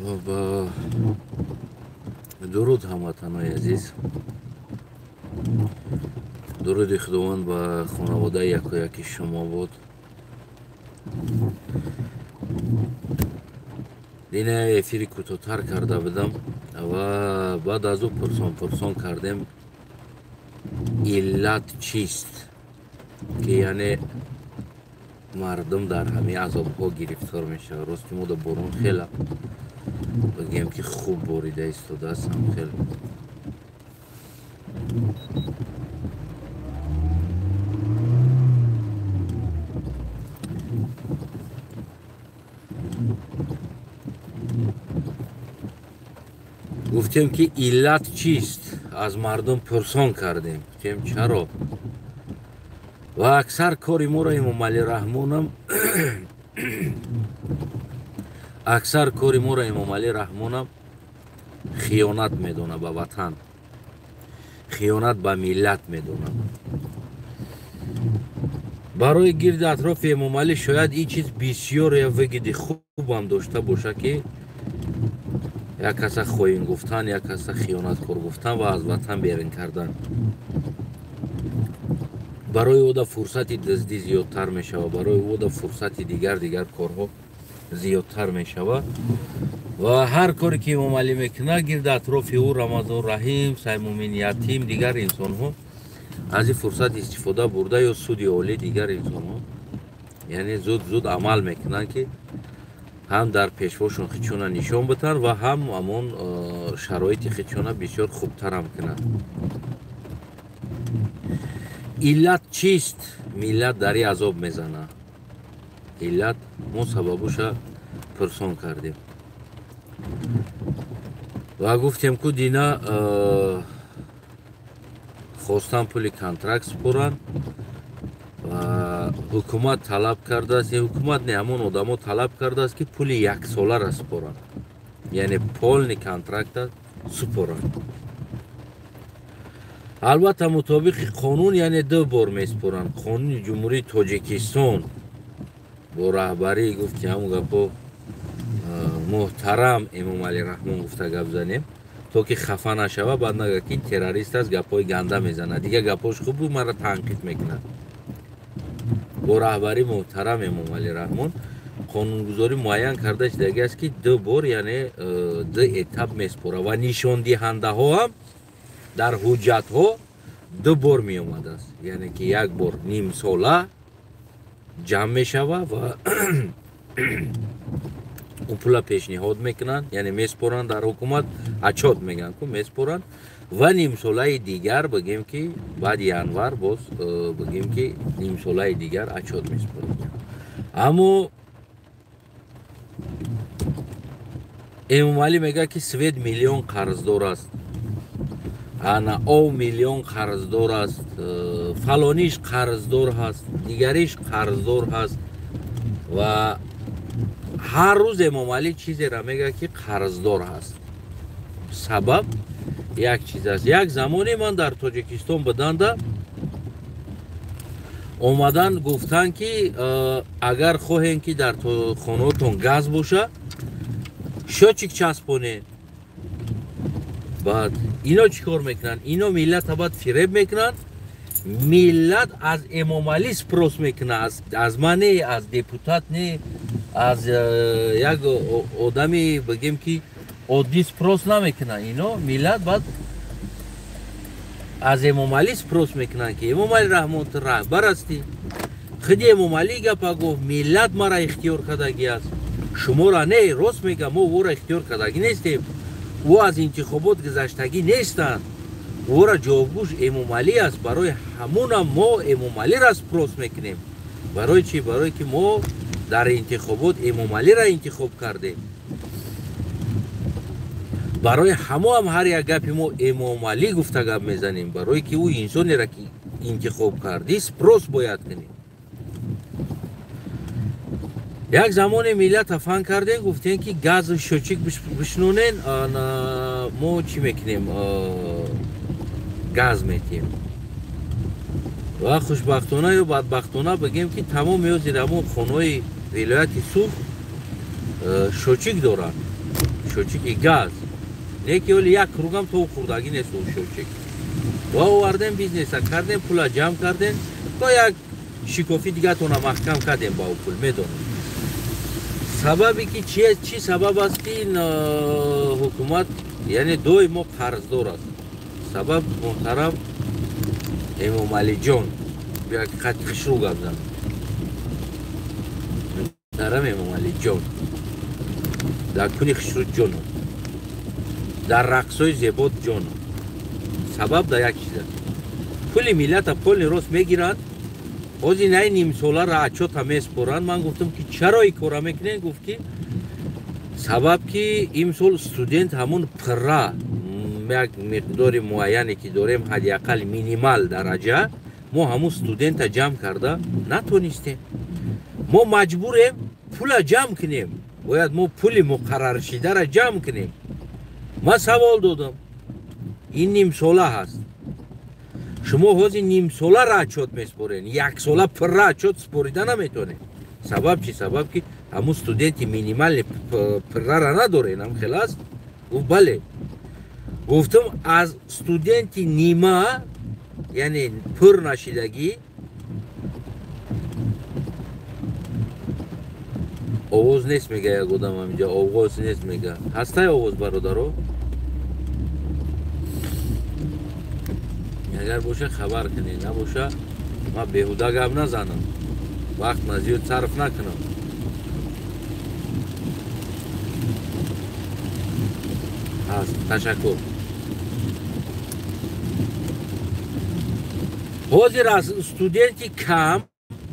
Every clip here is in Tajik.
با درود هموطنان عزیز، درود خداوند با خانواده یک و یکی شما بود. دیگه افیری کوتاه‌تر کرده بودم و بعد از او پرسان کردیم علت چیست که یعنی مردم در همه عذاب ها گرفتار میشه. راستی ما در بارون خیلی بگیم که خوب باریده ایستاده است، هم خیلی گفتیم که علت چیست، از مردم پرسان کردیم. گفتیم چرا؟ و اکثر کاری ما را امام علی رحمانم خیانت میدونه به وطن، خیانت به ملت میدونه. برای گرد اطراف امام علی شاید این چیز بسیار یا وگید خوب هم داشته باشه که یک کس خواهین گفتن، یک کس خیانت کار گفتن و از وطن بیرون کردن. برای او دا فرصت دزدی زیادتر می شود، برای او دا فرصت دیگر کارها زیادتر می شود و هر کاری که امام علی میکنه گرد اطراف او رمضان رحیم، سیمومین یتیم، دیگر انسان ها از این فرصت استفاده برده یا سود عالی دیگر انسان ها یعنی زود عمل میکنن که هم در پیشواشون خیچونه نشان بتن و هم همون شرایط خیچونه بسیار خوبتر هم کنن. علت چیست ملت در این عذاب میزنه؟ علت ما سببوش پرسان کردیم و گفتیم که دینا خواستن پول کانترکت سپورن و حکومت طلب کرده است، حکومت نه همون آدم ها طلب کرده است که پول یک ساله را سپورن، یعنی پول کانترکت سپورن. البته مطابق قانون یعنی 2 بار میسپورن. قانون جمهوری تاجیکستان با رهبری گفت که همون گپا محترم امام علی رحمان گفته گپ زنیم تا که خفه نشوه، بعد نگه که این تروریست است گپای گنده میزنه دیگه گپاش خوب بود مرا تنقید میکنه. با رهبری محترم امام علی رحمان قانونگذاری معین کرده دیگه است که 2 بار یعنی 2 اتاب میسپوره و نشان دهنده ها هم در حجت ها 2 بار می اومده است، یعنی که 1 بار نیم ساله جمع می شوه و او پولا پیشنهاد میکنن، یعنی میسپورن در حکومت اچات میگن که میسپورن و نیم ساله دیگر بگیم که بعد ینور باز بگیم که نیم ساله دیگر اچات میسپورن. اما امام علی میگه که سوید میلیون قرضدار است، انا او میلیون قرضدار است، فلانیش قرضدار هست، دیگریش قرضدار هست و هر روز امام علی چیزی را میگه که قرضدار هست. سبب یک چیز است. یک زمانی من در تاجیکستان بودم، اومدن گفتن که اگر خواهین که در خانه‌تون گاز باشه شوچیک چسبونه. بعد اینا چیکار میکنن؟ اینا ملت بعد فریب میکنن، ملت از امام علی سپروس میکنه، از من نه، از دپوتات نه، از یک آدمی بگیم که عادی سپروس نمیکنه. اینا ملت بعد از امام علی سپروس میکنن که امام علی رحمت رهبر استی. خودی امام علی گپ گفت ملت مرا اختیار کردگی است، شما را نه. راست میگه، ما او را اختیار کردگی نیستیم، او از انتخابات گذشتگی نیستند، او را جوابگوش امام علی است. برای همون هم ما امام علی را سپروس میکنیم. برای چی؟ برای که ما در انتخابات امام علی را انتخاب کردیم. برای همه هم هر یک گپ ما امام علی گفته گپ میزنیم، برای که او انسانی را که انتخاب کردی سپروس باید کنیم. یک زمان ملت افغان کردن، گفتن که گاز شوچیک بشنونین ما چی میکنیم؟ گاز میتیم. و خوشبختانه یا بدبختانه بگیم که تمام یو زیر همون خانه‌های ولایت سوخت شوچیک دارن. شوچکی گاز نکی ولی یک کروگم تو خوردگی نیست اون شوچک و آوردن بیزنس کردن پولا جمع کردن تا یک شکافی دیگه تونا محکم کردن با اون پول میدونم سببی که چی سبب است که این حکومت یعنی دوی ما قرضدار است سبب محترم امام علی جان بیا خط خشرو گفتم محترم امام علی جان در کنی خشرو جان در رقصای زیبات جان سبب در یک چیز پول ملت پول راست میگیرند اوزی نه نیم ساله را اچوت همه اسپورند من گفتم که چرا این کارا میکنین گفت که سبب که امسال استودنت همون پره یک مقدار معینی که داریم حداقل مینیمال درجه ما همون استودنت جمع کرده نتونستیم ما مجبوریم پول جمع کنیم باید ما پول مقرر شده را جمع کنیم ما سوال دادم این نیم ساله هست شما حوزی نیم ساله را اچوت میسپورین یک ساله پر را اچوت سپوریده نمیتونه سبب چی؟ سبب که همون استودنتی مینیمال پر را ندارین هم خلاص گفت بله گفتم از استودنتی نیمه یعنی پر نشیدگی آواز نیست میگه یک آدم همینجا آواز نیست میگه هسته آواز برادرو اگر باشه خبر کنی نباشه ما بیهوده گپ نزنم وقت زیاد صرف نکنم هست تشکر حاضر از استودنتی کم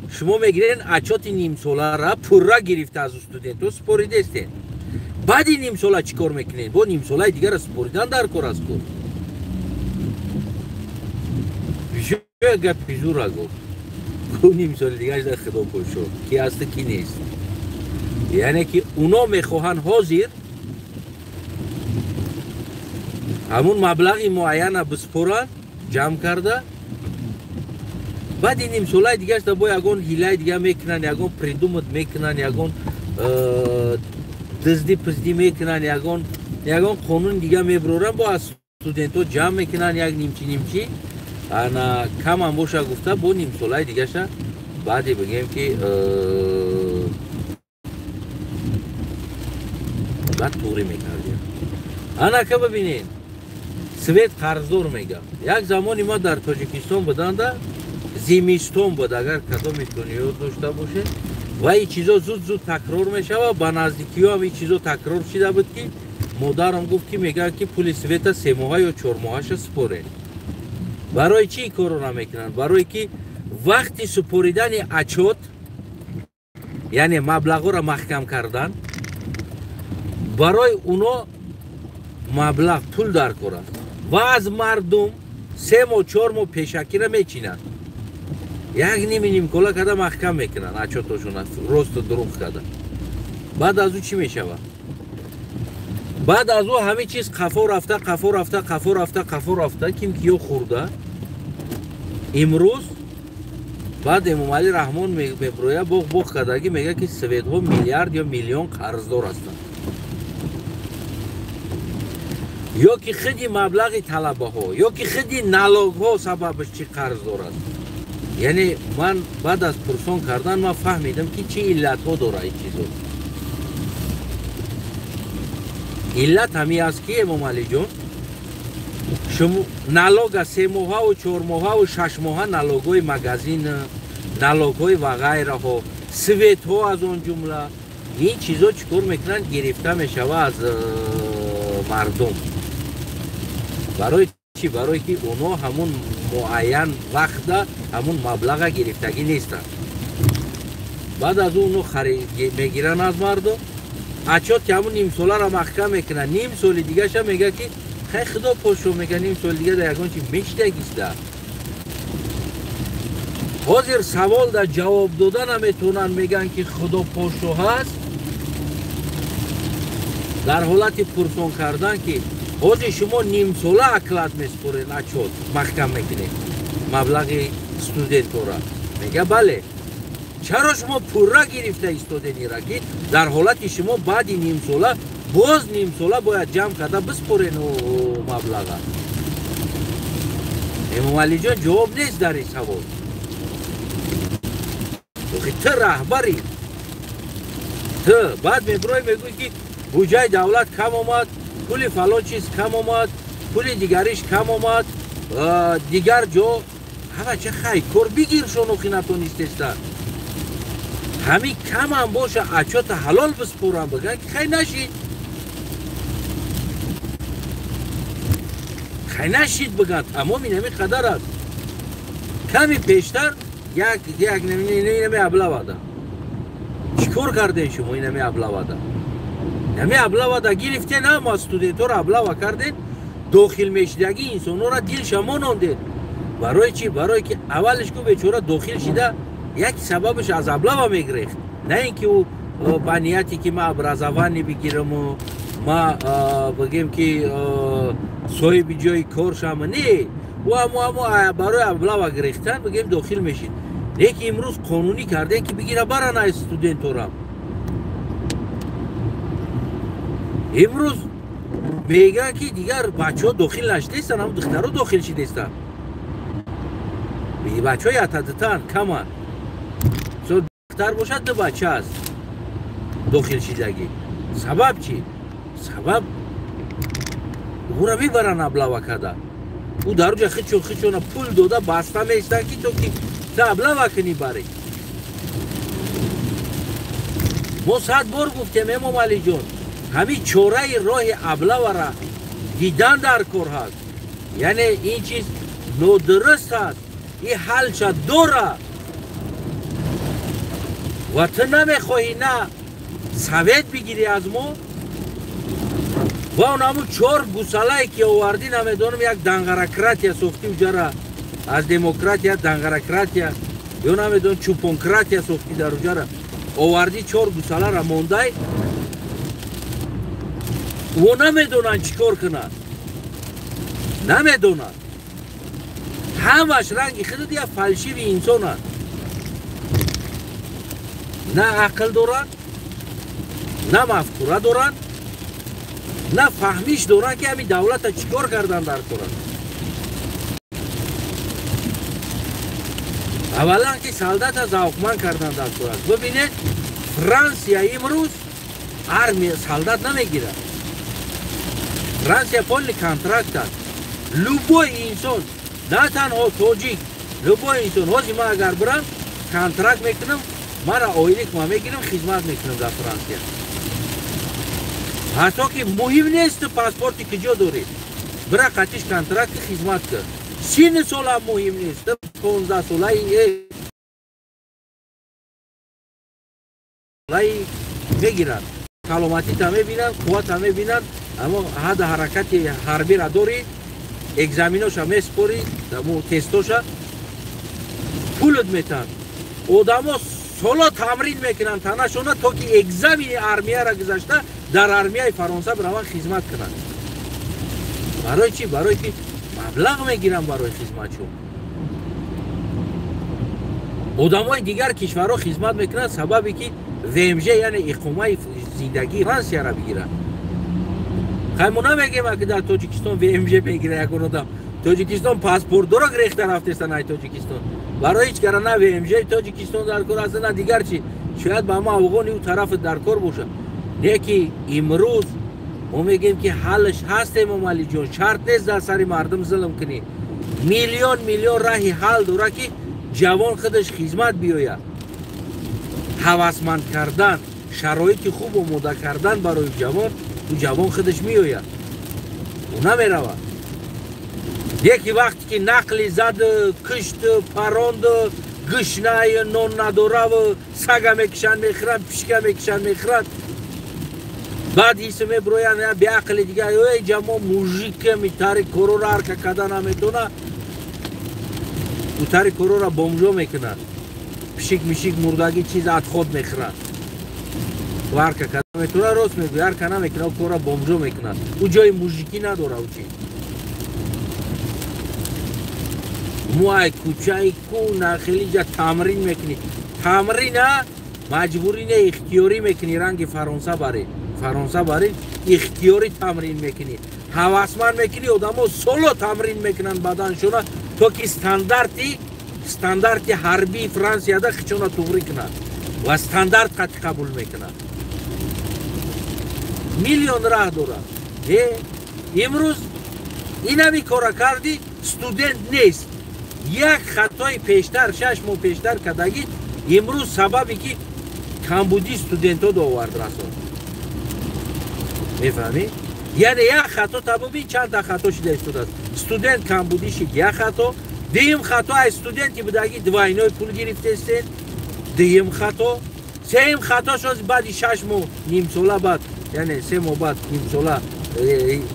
شما میگیرین اچات نیم ساله را پورا گرفته از استودنت و سپوریده استین بعد نیم ساله چی کار میکنین با نیم ساله دیگر سپوریدن در کار است کن گپ پیزور را گفت نیم سال دیگه از خدا پوشو کی هست کی نیست یعنی که اونا میخواهن حاضر همون مبلغی معین بسپورن جمع کرده بعد این نیم ساله دیگه است با یگون هیله دیگه میکنن یگون پریدومت میکنن یگون دزدی پزدی میکنن یگون قانون دیگه میبرورن با استودنتو جمع میکنن یک نیمچی انا کم هم باشه گفته با نیم ساله دیگه شد بعدی بگیم که بعد توری میکردیم انا که ببینین سویت قرضدار میگم یک زمانی ما در تاجیکستان بودن ده زمستان بود اگر کدام میتونی یاد داشته باشه و این چیزا زود تکرار میشه و با نزدیکی ها این چیزا تکرار شده بود که مادرم گفت که میگه که پول سویت 3 ماه یا 4 ماهش سپوره برای چی کارو نمیکنن برای که وقتی سپوریدن اچوت یعنی مبلغ را محکم کردن برای اونا مبلغ پول در کارن و از مردم 3 ماه 4 ماه پیشکی را میچینن یک نیم کلا کده محکم میکنن اچوتشون راست و دروغ کده بعد از او چی میشود بعد از او همه چیز قفا رفته کیم کیو خورده امروز بعد امام علی رحمان میبرویه بوخ کدگی میگه که سویت ها میلیارد یا میلیون قرضدار هستند یا که خیلی مبلغ طلبه ها یا که خیلی نلاگ ها سببش چی قرضدار است یعنی من بعد از پرسان کردن من فهمیدم که چی علت ها داره این چیزو علت همی است که امام علی جان شما نلاگ 3 ماه و 4 ماه و 6 ماه نلاگ های مگزین نلاگ های و غیره ها سویت ها از اون جمله این چیزا چکار میکنن گرفته میشوه از مردم برای چی؟ برای که اونا همون معین وقت همون مبلغ گرفتگی نیستن بعد از اونو میگیرن از مردم اچات که همون نیم ساله را محکم میکنن نیم سال دیگه شم میگه که خیلی خدا پشو میگه نیم سال دیگه در یکان چی میشتگیسته حاضر سوال در جواب دادن نمیتونن میگن که خدا پشو هست در حالت پرسون کردن که حاضر شما نیم ساله اکلت میسپورین اچات محکم میکنید مبلغ استودنت را میگه بله چرا شما پورا گرفته استودنی را که در حالت شما بعد نیم ساله باز نیم ساله باید جمع کرده بسپرین و مبلغه. امام علی جان جواب نیست در این سوال. تو رهبری، تو بعد میبروی میگوی که بودجه دولت کم آمد، پول فلان چیز کم آمد، پول دیگریش کم آمد، دیگر جا همه چه خیلی کار بگیر شونو خینتو نیستست. همین کم هم باشه اچات حلال بسپورن بگن که خیلی نشید. خیلی نشید بگن تمام این همی قدر است. کمی پیشتر یک نمی ابلا واده. چیکار کردین شما این همی ابلا واده؟ نمی ابلا واده گرفته نه ما استودنتور ابلا کردین داخل میشدگی انسانو را دل شما نوندین. برای چی؟ برای که اولش که بیچاره داخل شده یک سببش از ابلا میگریخت. نه اینکه او با نیتی که ما ابرازوانی بگیرم و ما بگیم که صاحب جای کار شم، نه و اما برای ابلا گریختن بگیم داخل میشید. یکی امروز قانونی کرده که بگیره برن استودنتورم. امروز میگن که دیگر بچه ها داخل نشدیستن، هم دختر ها داخل شدیستن. بچه های اتدتن کمان سو دختر باشد دو بچه هست داخل شدگی. سبب چی؟ سبب او را میبرن ابلا وکده. او در اونجا خیچون پول داده بسته میستن که تو که ابلا وکنی بری. ما 100 بار گفتیم امام علی جان همین چوره راه ابلا را دیدن در کار هست. یعنی این چیز نادرست هست. این حل شد دوره و تو نمیخواهی نه سویت بگیری از ما و اون همون 4 گوساله که آوردی نمیدونم یک دنگرکراتیا سوختی اونجا را از دموکراتیا دنگرکراتیا یا نمیدونم چوپونکراتیا سوختی در اونجا را آوردی 4 گوساله را مونده و نمیدونن چیکار کنن. نمیدونن همش رنگی خود دیگه فلشی بی انسان هست. نه عقل دارن نه مفکوره دارن نه فهمیش دارن که همین دولت چیکار کردن در کارن. اولا که سالدت ذوقمند کردن در کارن. ببینید فرانسیا امروز ارمی سالدت نمیگیره. فرانسیا پول کانترکت هست. لوبوی انسان نه تنها توجیک لوبوی انسان هازی ما اگر برم کانترکت میکنم مرا آیلیک ما میگیرم خدمت میکنم در فرانسیا. حتی که مهم نیست پاسپورتی که جا داری برای قطعش کانترکت خدمت کرد. 30 سال هم مهم نیست 15 ساله میگیرن کلامتی تا میبینن قوت هم میبینن اما حد حرکت حربی را داری اگزامینوش هم میسپوری تستوش پولت میتن. آدم ها سالا تمرین میکنن تنشونه تا که اگزامین ارمیه را گذاشته در ارمیه فرانسه برای خدمت کنن. برای چی؟ برای که مبلغ میگیرن برای خدمتشون. آدم های دیگر کشورها خدمت میکنن سببی که VMG یعنی اقامه زندگی فرانسه را بگیرن. خیلی نمیگیم که در تاجیکستان VMG بگیره یک آدم. تاجیکستان پاسپورت را گرفته رفتستن ای تاجیکستان. برای هیچ کار نه VMG تاجیکستان در کار است نه دیگر چی. شاید با ما افغانی اون طرف در کار باشه. نه که امروز ما میگیم که حلش هست امام علی جان. شرط نیست در سر مردم ظلم کنی. میلیون راهی حل داره که جوان خودش خدمت بیاید. هوسمند کردن شرایط خوب و آماده کردن برای جوان خودش میآید و نمیرود. یکی وقتی که نقلی زد کشت پراند گشنه نون نداره و سگه میکشن میخورن پشکه میکشن میخورن بعد ایسه میبروین به عقل دیگه ای جمع موژیک میتاری کرو را هر که کده نمیتونه او تاری کرو را بومجو میکنن پشک میشک مردگی چیز ات خود میخورن و هر که کده میتونه راست میگوی هر که نمیکنه او کرو را بومجو میکنن او جای موژیکی نداره او چی موهای کوچه کو نخیلی جا تمرین میکنی تمرین مجبوری نه اختیاری میکنی رنگ فرانسه بری فرانسه برای اختیاری تمرین میکنی حواسمند میکنی آدمو سولو تمرین میکنن بدنشون تو که استانداردی حربی فرانسیه ده خچونا توری کنن و استاندارد خط قبول میکنن میلیون راه دارن امروز اینا می کار کردی استودنت نیست یک خطای پیشتر 6 ماه پیشتر کداگی امروز سببی که کمبودی استودنت ها آورد رسان میفهمی؟ یعنی یک خطا تبابی چند تا خطا شده استودنت کمبودی شد یک خطا دیم خطا استودنتی بودگی دوائنای پول گرفته استین دیم خطا سیم خطا شد بعد 6 ماه نیم ساله بعد یعنی 3 ماه بعد نیم ساله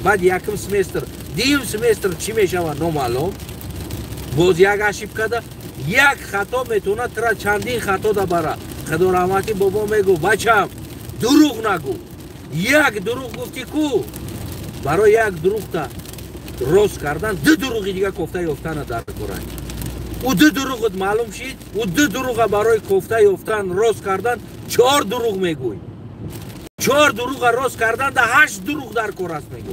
بعد یکم سمستر دیم سمستر چی میشود نامعلوم باز یک اشیب کده یک خطا میتونه ترا چندین خطا دا بره خدا رحمتی بابا میگو بچم دروغ نگو یک دروغ گفتی کو برای یک دروغ تا روز کردن دو دروغی دیگه کوفته یافتن در کورن او دو دروغت معلوم شید او دو دروغ برای کوفته یافتن روز کردن 4 دروغ میگوی 4 دروغ روز کردن ده 8 دروغ در کور است میگو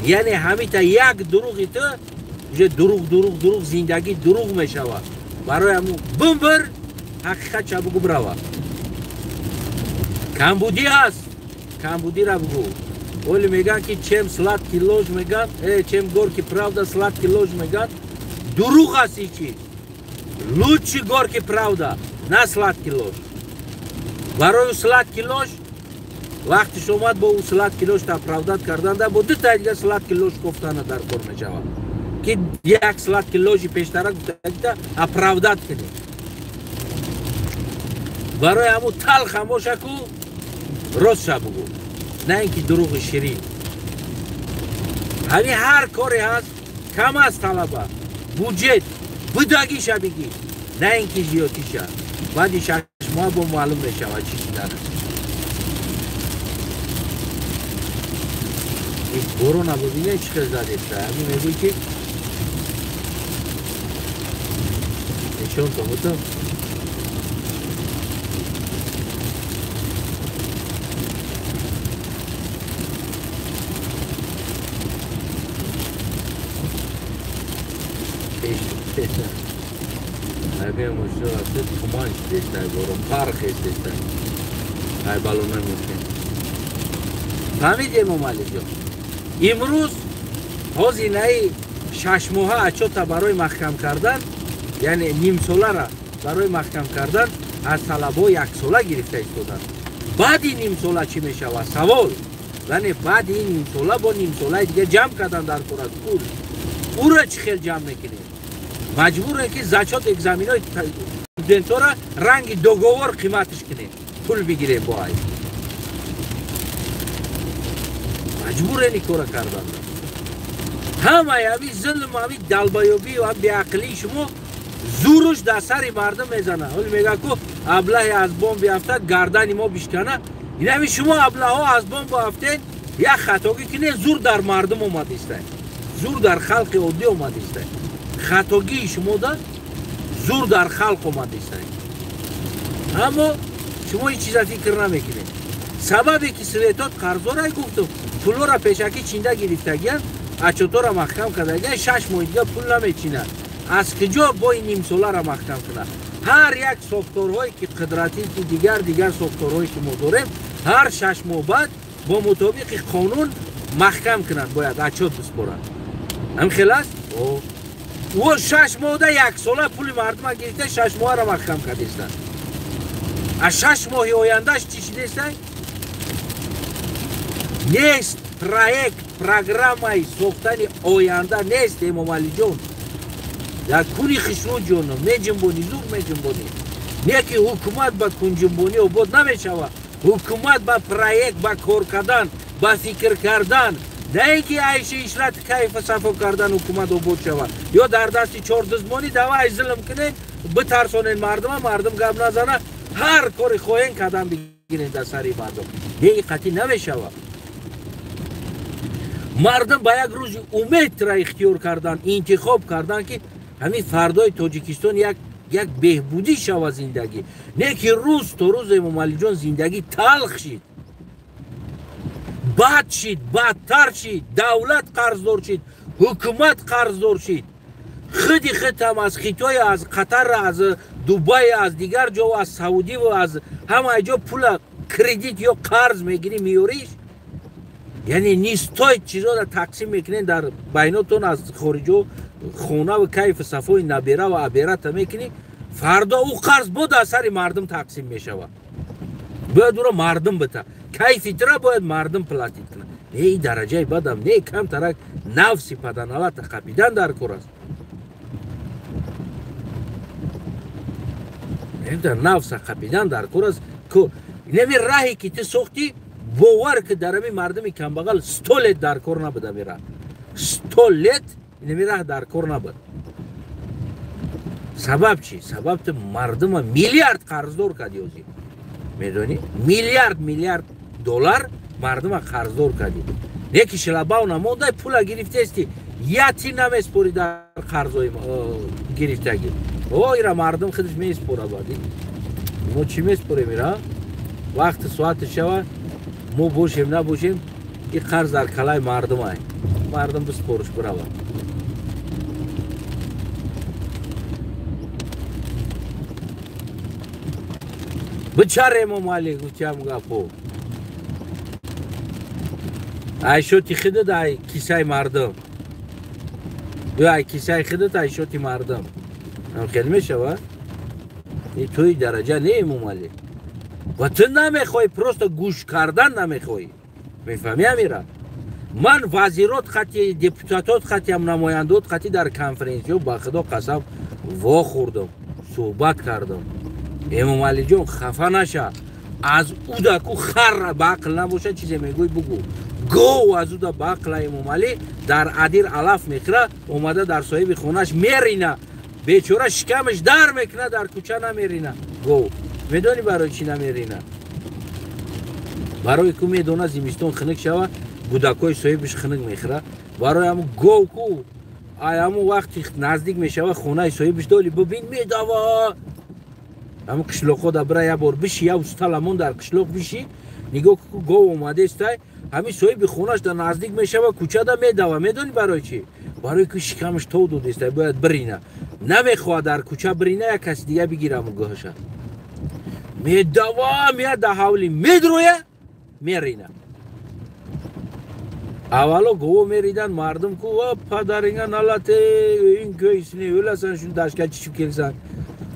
یعنی همین تا یک دروغی تو دروغ زندگی دروغ میشود برای همون بمبر حقیقت چه بگو بروا کمبودی هست کمبودی را بگو ولی میگن که چم سلاتکی لوژ میگن چم گورکی правда سلاتکی لوژ میگن دروغ است چی лучший горький правда نه سلاتکی لوژ برای سلاتکی لوژ وقتی شما با اون سلاتکی لوژ تا правдат کردن ده با دو تا دیگه سلاتکی لوژ گفتن در کار میشود که یک سلاتکی لوژی پیشتر گفته правдат کنی برای همون تلخ هم باشه که راست بگو نه اینکه دروغ شیرین همین هر کاری هست کم از طلبه بودجت بداگیش بگی نه اینکه زیادیش بعد 6 ماه با معلوم میشود چی شدن این کرونا ببینه چی زده همین میگوی که نشون تو بودم Abbiamo mostrato come sta loro parche sta ai balonlar میشه فهمیدیم مالجو امروز هزینه 6 ماهه اچوتا برای محکم کردن یعنی نیم ساله را برای محکم کردن از طلبا 1 ساله گرفته استودن بعد این نیم ساله چی میشه سوال یعنی بعد این نیم ساله با نیم ساله دیگه جمع کردن در کورت پول او را چی خیلی جمع میکنیم مجبوره که زچات اگزامین های استودنت را رنگ دوگوار قیمتش کنه پول بگیره با ای مجبوره نیکورا کردن همه همی ظلم همی دلبایوبی و هم بیعقلی شما زورش در سر مردم میزنه ولی میگه که ابله از بام بیافته گردن ما بشکنه این همی شما ابله ها از بام بیافتین یک خطاگی کنه زور در مردم اومده است زور در خلق عادی اومده است خطاگی شما ده زور در خلق اومده است اما شما هیچ چیز فکر نمیکنید سببی که سویتات قرضا را گفتم پولو را پیشکی چینده گرفتگیان اچوتو را محکم کردگیان 6 ماه دیگه پول نمیچینن از کجا با این نیم ساله را محکم کنن هر یک ساختارهایی که قدرتی که دیگر ساختارهایی که ما داریم هر 6 ماه بعد با مطابق قانون محکم کنن باید اچوت بسپرن هم خلاص و 6 ماه ده 1 ساله پول مردم گرفته 6 ماه را محکم کردیستن از 6 ماه آیندهش چی شدیستن نیست پروژه پروگرام ساختن آینده نیست امام علی جان در کنی خشنو جانم میجنبونی زور میجنبونی نه که حکومت با کنجنبونی عبود نمیشود حکومت با پروژه با کار کردن با فکر کردن نه که عیش اشرت کیف صفا کردن حکومت عبود شود یا در دستی 4 دزمانی دوای ظلم کنین بترسونین مردم گپ نزنه هر کاری خواهین قدم بگیرین در سری مردم نه قطعی نمیشود مردم با یک روز امید را اختیار کردن انتخاب کردن که همین فردای تاجیکستان یک بهبودی شود زندگی نه که روز تا روز امام علی جان زندگی تلخ شد بد شید، بدتر شید، دولت قرضدار شید، حکومت قرضدار شید. خودی هم از خیتوی، از قطر، از دبی، از دیگر جا و از سعودی و از همه جا پول کردیت یا قرض میگیری میوریش. یعنی نیستای چیزا را تقسیم میکنین در بیناتون، از خارجو خونه و کیف صفای نبیره و عبیرت میکنی. فردا او قرض بود اثر مردم تقسیم میشود. باید او را مردم بده، کیفیت را باید مردم پلاتید کنه. نه این درجه بدم، نه کم ترک نفسی پدنالت قبیدن در کور است. در نفس قبیدن در کور است که نمی راهی که تی سوختی باور که درمی مردمی کم بغل ستولت در کور نبوده میره. ستولت نمی راه در کور نبود. سبب چی؟ سبب تو مردم میلیارد قرضدار کردی. میدونی؟ میلیارد دلار مردم قرضدار کردی. یکی شلباو نموده پولا گرفته استی یاتی نمیسپوری در قرضای گرفتگی. ایرا مردم خودش میسپوره بادی. ما چی میسپوره میره؟ وقت ساعت شوا ما باشیم نباشیم این قرض در کلای مردم های. مردم بسپورش برای. بچاره ممالی گوچه هم گفت ایشوتی خیده ای کیسه مردم یا ای کیسه خیده ایشوتی مردم هم کلمه شود این توی درجه نه ممالی و تو نمیخوای پروست گوش کردن نمیخوای میفهمی امیره من وزیرات خطی دیپوتاتات خطی هم نمایندات خطی در کنفرانسیو با خدا قسم وا خوردم صحبت کردم امام علی جون خفه نشه از او دکو خر باقل نباشه چیزی میگوی بگو گو از او دا باقل امام علی در عدیر علف میخره اومده در صاحب خونش میرینه بیچاره شکمش در میکنه در کوچه نمیرینه گو میدونی برای چی نمیرینه برای که میدونه زمستون خنک شوه بودکای صاحبش خنک میخره برای همون گو کو همون وقتی نزدیک میشوه خونه صاحبش داری ببین میدوه همون قشلوق خود برای یه بار بشی یا استالمون در قشلوق بشی نگاه که گو اومده استای همین صاحب خونش در نزدیک میشه و کوچه دا میدوه میدونی برای چی؟ برای که شکمش تو دود استای باید برینه نمیخواه در کوچه برینه یا کسی دیگه بگیره همون گوهشه میدوه میاد در حولی میدرویه میرینه اولا گو میریدن مردم که پدرینگه نالته این که ایسنی ولسنشون داشکه چی کلسن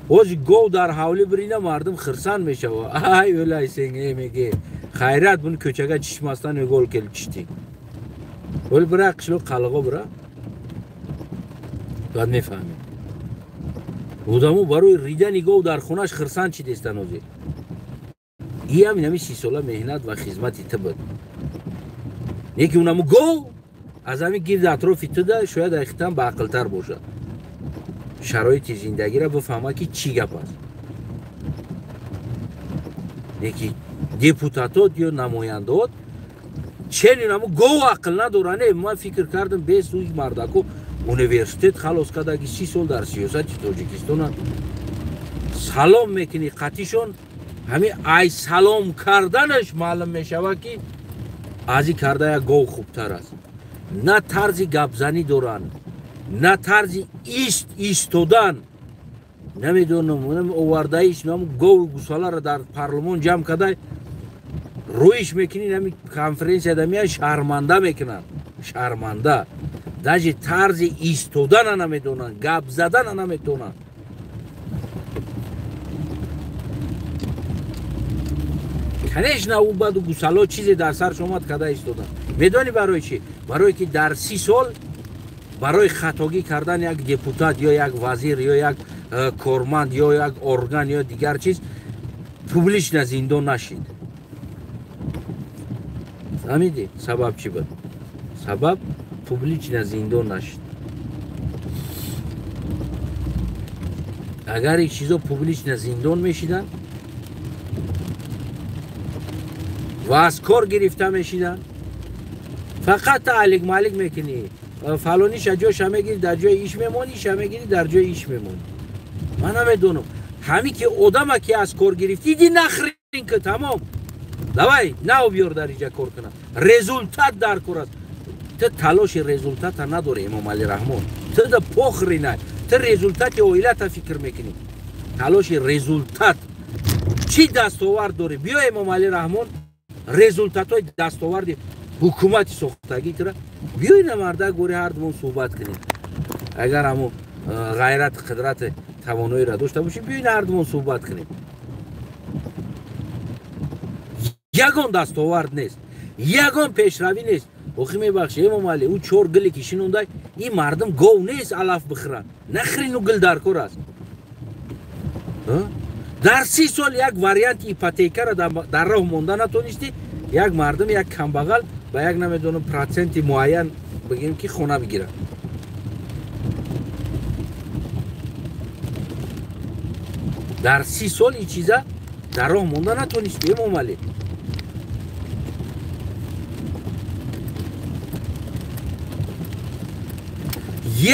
اوج گو در حولی برینه مردم خرسان میشه و ای ولای سنگه میگه خیرات بون köçege çişmastan gol kelip çişti. Öyle bırak şunu kalığı bırak. Ben ne fahmim. Udamı baroy ridani gov dar xunaş xırsan çi destan ozi. İyi am nemi sisola mehnat ve hizmeti tıbıd. Ne ki unamı gov az ami girdi atrofi da şöyle da ixtan ba aqltar boşa. Şaroiti zindagi ra bifahma ki çi gap ast. Ne ki deputatot یا نمایندات چنین همو گو عقل ندارن من فکر کردم به سوی مردکو اونیورسیتت خلاص کرده که 30 سال در سیاست تاجیکستان سلام میکنی قطیشون همین ای سلام کردنش معلوم میشود که ازی کرده یا گو خوبتر است نه طرزی گپزنی دارن نه طرزی ایستودن نمیدونم اوورده ایش نام گو گوساله را در پارلمان جمع کرده رویش میکنی نمی کنفرانس ادمیه شرمنده میکنن شرمنده داجی طرز ایستودن نمیدونن گپ زدن نمیدونن کنش نه او بعد گوساله چیزی در سر شما کده ایستودن میدونی برای چی برای که در 30 سال برای خطاگی کردن یک دپوتات یا یک وزیر یا یک کارمند یا یک ارگان یا دیگر چیز پوبلیش زندان نشید فهمیدی سبب چی بود سبب پوبلیش زندان نشید اگر این چیزا پوبلیش زندان میشیدن و از کار گرفته میشیدن فقط تعلیق مالک میکنی فلانی جای شمه گیری در جای ایش میمونی شمه گیری در جای ایش میمونی من نمیدونم همین که آدم که از کار گرفتی دی نخرین که تمام давай нав биёр дар иҷа кор кунам, результат дар кор аст. ту талоши результата надори Эмомалӣ Раҳмон, ту да похрина, ту результати оилата фикр мекунӣ, талоши результат чӣ дастовард дорӣ? биё Эмомалӣ Раҳмон результатҳои дастоварди ҳукумати сохтагитра биё ина марда гори ҳардумон суҳбат кунем. агар ҳамо ғайрат қудрати тавоноиро дошта бошем, биё ина ҳардумон суҳбат кунем. ягон дастовард нест, ягон пешравӣ нест. охи мебахшӣ Эмомалӣ, ӯ 4 гили ки шинондай, ин мардум гов нест алаф бихӯранд. Нахӯрин, ӯ гил дар кор аст. дар 30 сол як варианти ипотекаро дар роҳ монда натонистӣ, як мардум, як камбағал ба як намедонам проценти муайян бигем ки хона бигирад. дар 30 сол ин чиза дар роҳ монда натонистӣ Эмомалӣ.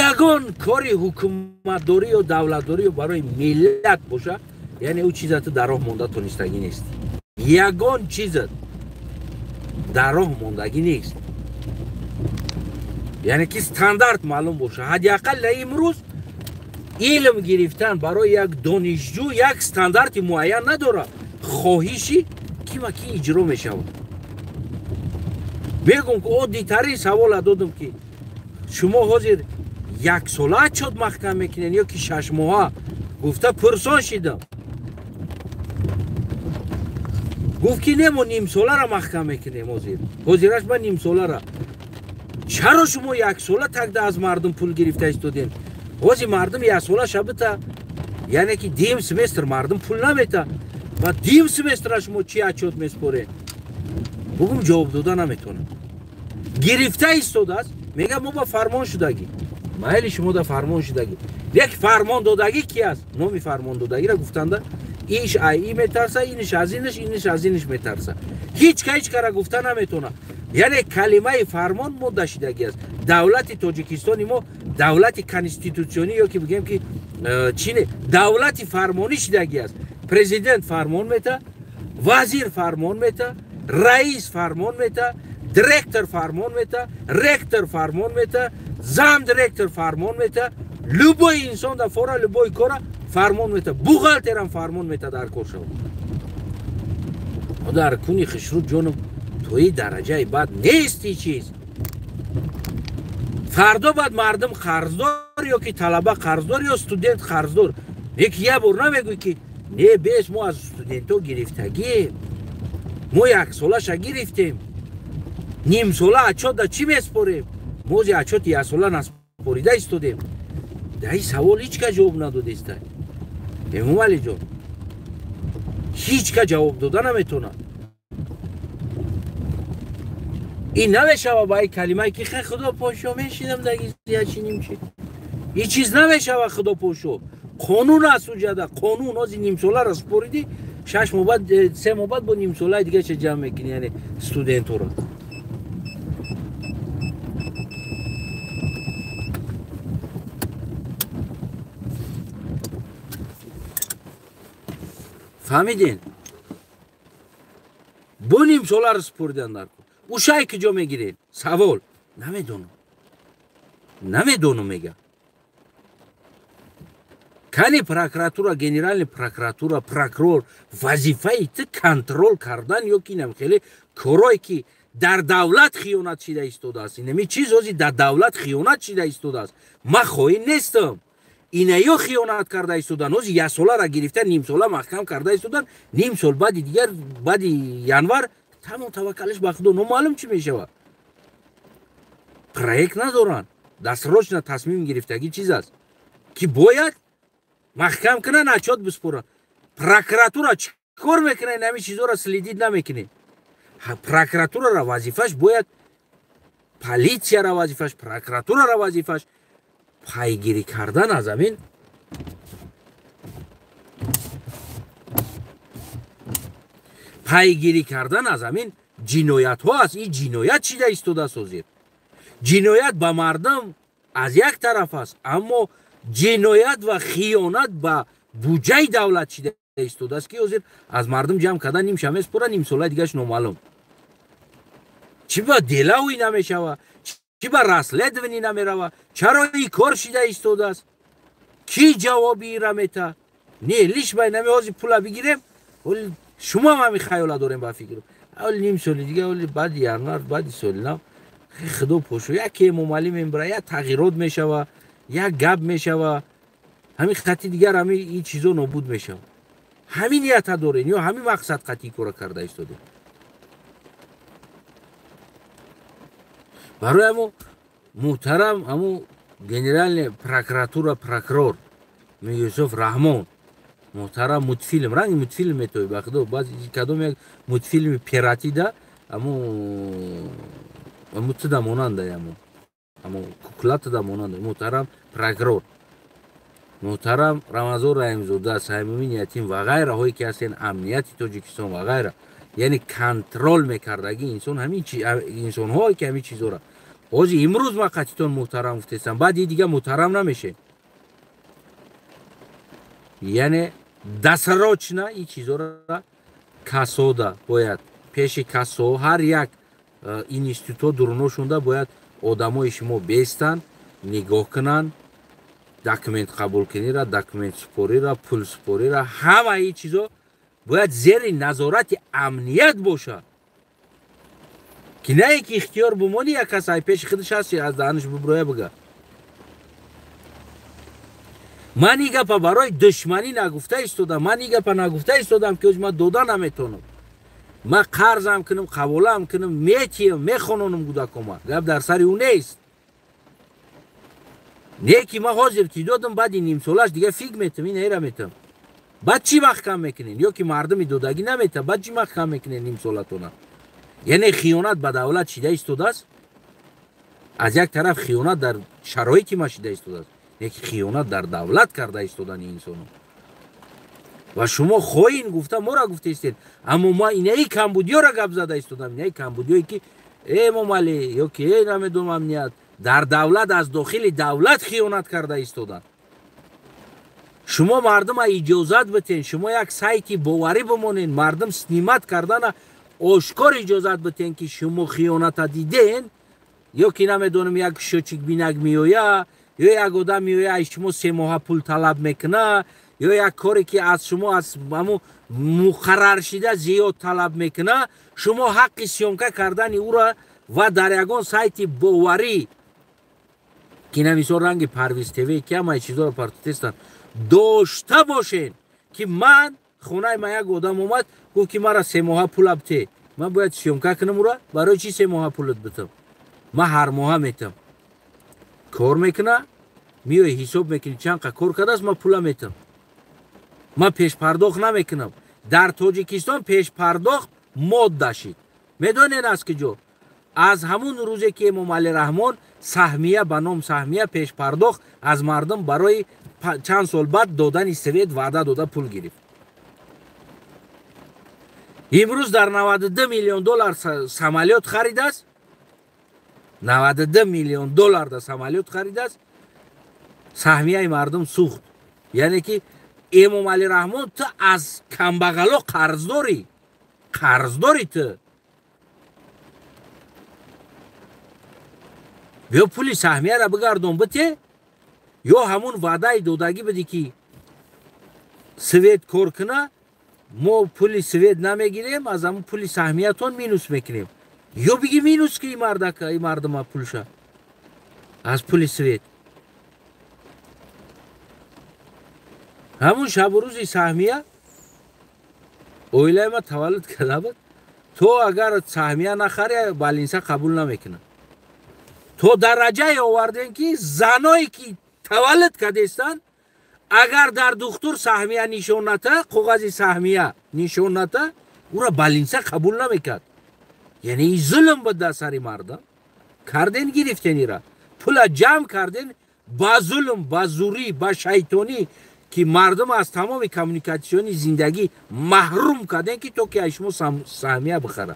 ягон кори ҳукуматдорӣ ё давлатдорӣ ё барои миллат боша, яъне ӯ чиза ту дар роҳ монда тонистагӣ нест. ягон чизат дар роҳ мондагӣ нест. яъне ки стандарт маълум боша. ҳадиақал имрӯз илм гирифтан барои як донишҷӯ як стандарти муайян надорад. хоҳиши кима ки иҷро мешавад. мегӯм ки оддитарин савола додам ки шумо ҳозир яксола отчёт маҳкам мекунед ё ки 6 моҳа? гуфта пурсон шидам. гуфт ки не, мо нимсоларо маҳкам мекунем ҳозираш ба нимсолара. чаро шумо яксола тагда аз мардум пул гирифта истодем? ҳозир мардум яксола шабита, яъне ки дим семестр мардум пул намета, ва дим семестра шумо чӣ отчёт меспоред? бугум ҷавоб дода наметонам. гирифта истодааст, мега мо ба фармон шудагӣ. майли шумо да фармон шудагӣ. як фармон додагӣ ки аст? номи фармон додагиро гуфтанда иш ай метарса, иниш аз иниш метарса. ҳеҷ кара гуфта наметона. яъне калимаи фармон модда шидагӣ аст. давлати тоҷикистони мо давлати конститутсионӣ ё ки бигем ки чине давлати фармонӣ шидагӣ аст. президент фармон мета, вазир фармон мета, раис фармон мета, директор фармон мета, ректор фармон мета, зам директор фармон мета, любой инсон да фора любой кора фармон мета, бухгалтерам фармон мета дар кор шавад. дар куни хишру ҷонам, то ин дараҷаи бад нести чиз. фардо бад мардум қарздор ё ки талаба қарздор ё студент қарздор, яки як бор намегӯй ки не бес мо аз студентҳо гирифтагием, мо яксолаша гирифтем, нимсола отчёта чӣ меспорем? мо зи отчёти яксола наспорида истодем. да ин савол ҳеҷ ка ҷавоб надодестай. Эмомалӣ ҷон, ҳеҷ ка ҷавоб дода наметонад. ин намешава ба ин калимае ки хе худо пошо мешидам даги ячиним чи. ин чиз намешава худо пошо. қонун аст уҷада, қонун. ҳози нимсоларо спориди, 6 моҳ баъд 3 моҳ баъд бо нимсолаи дига ча ҷамъ мекунӣ, яъне студентҳоро. фаҳмидин? бо нимсоларо споридан дар кор. ушай куҷо мегиред? савол намедонам мега. кани прокуратура, генеральный прокуратура, прокурор вазифаи ту контрол кардан ё ки намхеле корое ки дар давлат хиёнат шида истодааст. инами чиз ҳозир дар давлат хиёнат шида истодааст. ман хоин нестам. инаё хиёнат карда истодан. ҳозир як солара гирифта, ним сола маҳкам карда истодан. ним сол баъди дигар, баъди январ тамом таваккалиш ба худо, номаълум чӣ мешавад. проект надоранд. дастрочно тасмим гирифтагӣ чиз аст ки бояд маҳкам кунан, отчёт биспоранд. прокуратура чӣ кор мекунад? инами чизҳоро следид намекунед. прокуратурара вазифаш бояд, политсияра вазифаш, прокуратурара вазифаш пайгирӣ кардан аз амин пайгирӣ кардан аз амин ҷиноятҳо аст. ин ҷиноят шида истодааст ҳозир. ҷиноят ба мардум аз як тараф аст, аммо ҷиноят ва хиёнат ба буҷаи давлат шида ایستاده است که حاضر از مردم جمع کردن نیم شمه است پورا نیم ساله دیگهش نامعلوم چی با دلاوی نمیشوه چی با رسلت ونی نمیروه چرا این کار شده ایستاده است کی جوابی را میته نه لیش باید نمیازی پولا بگیریم ولی شما هم همی خیاله داریم با فکر اول نیم سال دیگه ولی بعد یارنار بعد سال نه خدا پوشو یکی ممالی میبره یا تغییرات میشوه یا گپ میشوه همین خطی دیگر همین این چیزا نابود میشه همین نیت دارین یا همین مقصد قطعی کار کرده ایستاده برای همو محترم همو گنرال پروکراتور پروکرور یوسف رحمان محترم متفیلم رنگ متفیلم میتوی بخدا باز کدوم یک متفیلم پیراتی ده امو چه ماننده امو کوکلات ده ماننده محترم پروکرور محترم رمضان رحیمزاده صمیمی یتیم و غیره هایی که هستن امنیتی تاجیکستان و غیره یعنی کنترل میکردگی انسان همین انسان هایی که همین چیزا را آجی امروز ما قطعیتون محترم گفتستم بعد دیگه محترم نمیشه یعنی دستراچ نه این چیزا را کساده باید پیش کسا هر یک اینستیتوت درونشونده باید آدمای شما بیستن نگاه کنن داکمنت قبول کنی را داکمنت سپوری را پول سپوری را همه این چیزا باید زیر نظارت امنیت باشه که نه یک اختیار بمانی یک کسی پیش خودش هستی از دهنش ببروه بگه من این گپا برای دشمنی نگفته ایستادم من این گپا نگفته ایستادم که من دودا نمیتونم من قرضم کنم قبولم کنم میتیم میخونم گودکوما گپ در سری اون نیست نه که من حاضر که دادم بعد نیم سالش دیگه فکر میتم این ایره میتم بعد چی محکم میکنین یا که مردمی دودگی نمیتم بعد چی محکم میکنین نیم سالتونه یعنی خیانت به دولت شده ایستاده است از یک طرف خیانت در شرایطی ما شده ایستاده است یکی خیانت در دولت کرده ایستادن این انسانو و شما خواهین گفته ما را گفته استید اما ما اینه کمبودیا را گپ زده ایستادم اینه کمبودیایی که ای ممالی یا که ای نمیدونم امنیت در دولت از داخل دولت خیانت کرده ایستادن شما مردم اجازت بتین شما یک سایتی باوری بمونین مردم سنیمت کردن آشکار اجازت بتین که شما خیانت دیدین یا که نمیدونم یک شوچک بینک میویا یا یک آدم میویا شما 3 ماه پول طلب میکنه یا یک کاری که از شما از مقرر شده زیاد طلب میکنه شما حق سیانکه کردن او را و در یگان سایت باوری که نمیسان رنگ پرویز تیوی که همه چیزا را پرتستن داشته باشین که من خونه ما یک آدم اومد گفت که مرا 3 ماه پول بده من باید سیانکه کنم او را برای چی 3 ماه پولت بدم من هر ماه میتم کار میکنه میای حساب میکنی چند کار کرده است من پول میتم من پیش پرداخت نمیکنم در تاجیکستان پیش پرداخت ماده شد میدونین از کجا از همون روزی که امام علی رحمان سهمیه به نام سهمیه پیش پرداخت از مردم برای چند سال بعد دادن سوید وعده داده پول گرفت امروز در 92 میلیون دلار سمالیات خرید است 92 میلیون دلار در سمالیات خرید است سهمیه مردم سوخت یعنی که امام علی رحمان تو از کمبغلا قرض داری تو بیا پولی سهمیه را بگردون بته یا همون وعده دادگی بدی که سوید کار کنه ما پولی سوید نمیگیریم از همون پولی سهمیتون مینوس میکنیم یا بگی مینوس که این مردم پولشه از پولی سوید همون شب و روزی سهمیه اویلای ما تولد کرده بود تو اگر سهمیه نخری بالینسا قبول نمیکنه تو درجه آوردین که زنایی که تولد کردستن اگر در دختر سهمیه نشون نته کاغذ سهمیه نشون نته او را بالینسا قبول نمیکرد یعنی ظلم بود در سر مردم کردین گرفتین را پول جمع کردین با ظلم با زوری با شیطانی که مردم از تمام کمیونیکاسیون زندگی محروم کردن که تو که اشمو سهمیه بخره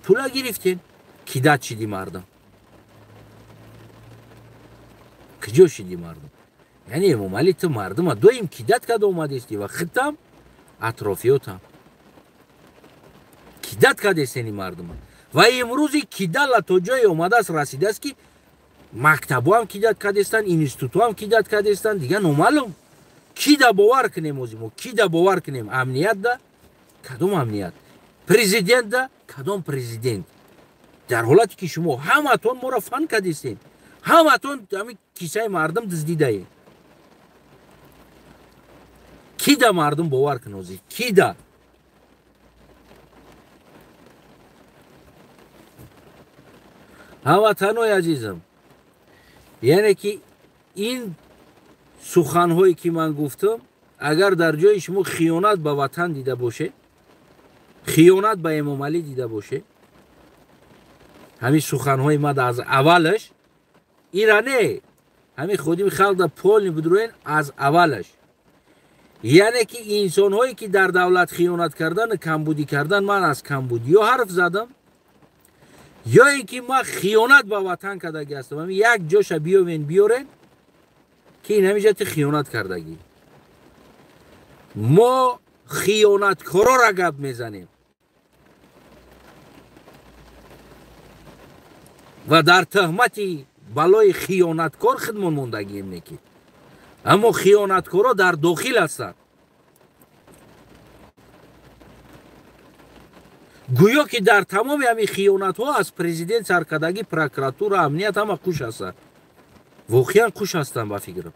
پولا گرفتین کیدت شدی مردم کجا شدی مردم یعنی امام علی تو مردم دویم کیدت کرده اومدیستی و ختم اطرافیاتم کیدت کردستنی مردم و امروزی کیدت تا جای اومده است رسیده است که مکتبو هم کیدت کردستن اینستیتو هم کیدت کردستن دیگه نامعلوم کی دا باور کنیم اوزیمو کی دا باور کنیم امنیت ده کدوم امنیت پرزیدنت ده کدوم پرزیدنت در حالتی که شما همتون ما را فن کردستین همتون همین کیسه مردم دزدیده اید کی دا مردم باور کنه اوزی کی دا هموطنای عزیزم یعنی که این سخنهایی که من گفتم اگر در جای شما خیانت به وطن دیده باشه خیانت به امام علی دیده باشه همین سخنهای ما از اولش ایرانه همین خودی خلق در پول بدروین از اولش یعنی که انسان هایی که در دولت خیانت کردن کمبودی کردن من از کمبودی یا حرف زدم یا اینکه ما خیانت به وطن کردگی هستم همین یک جاش بیارین که این همیشه خیانت کردگی ما خیانتکارا را گپ میزنیم و در تهمت بلای خیانتکار خودمون موندگی میکنیم اما خیانتکارا در داخل هستند گویا که در تمام همین خیانت ها از پرزیدنت سرکردگی پروکراتور امنیت هم خوش هستند واقعا خوش هستند با فکرم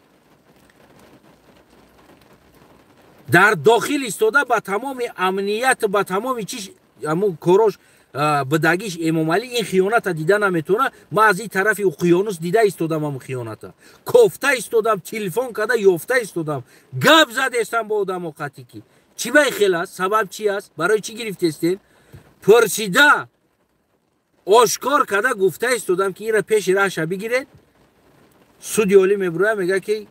در داخل ایستاده با تمام امنیت با تمام چیز همون کاراش بدگیش امام علی این خیانت دیده نمیتونه ما از این طرف اقیانوس دیده ایستادم همون خیانت کفته ایستادم تلفن کرده یافته ایستادم گپ زده استم با آدم وقتی که چی بای خیل است سبب چی است برای چی گرفته استین پرسیده آشکار کرده گفته ایستادم که این را پیش راش بگیره سودی عالی میبره میگه که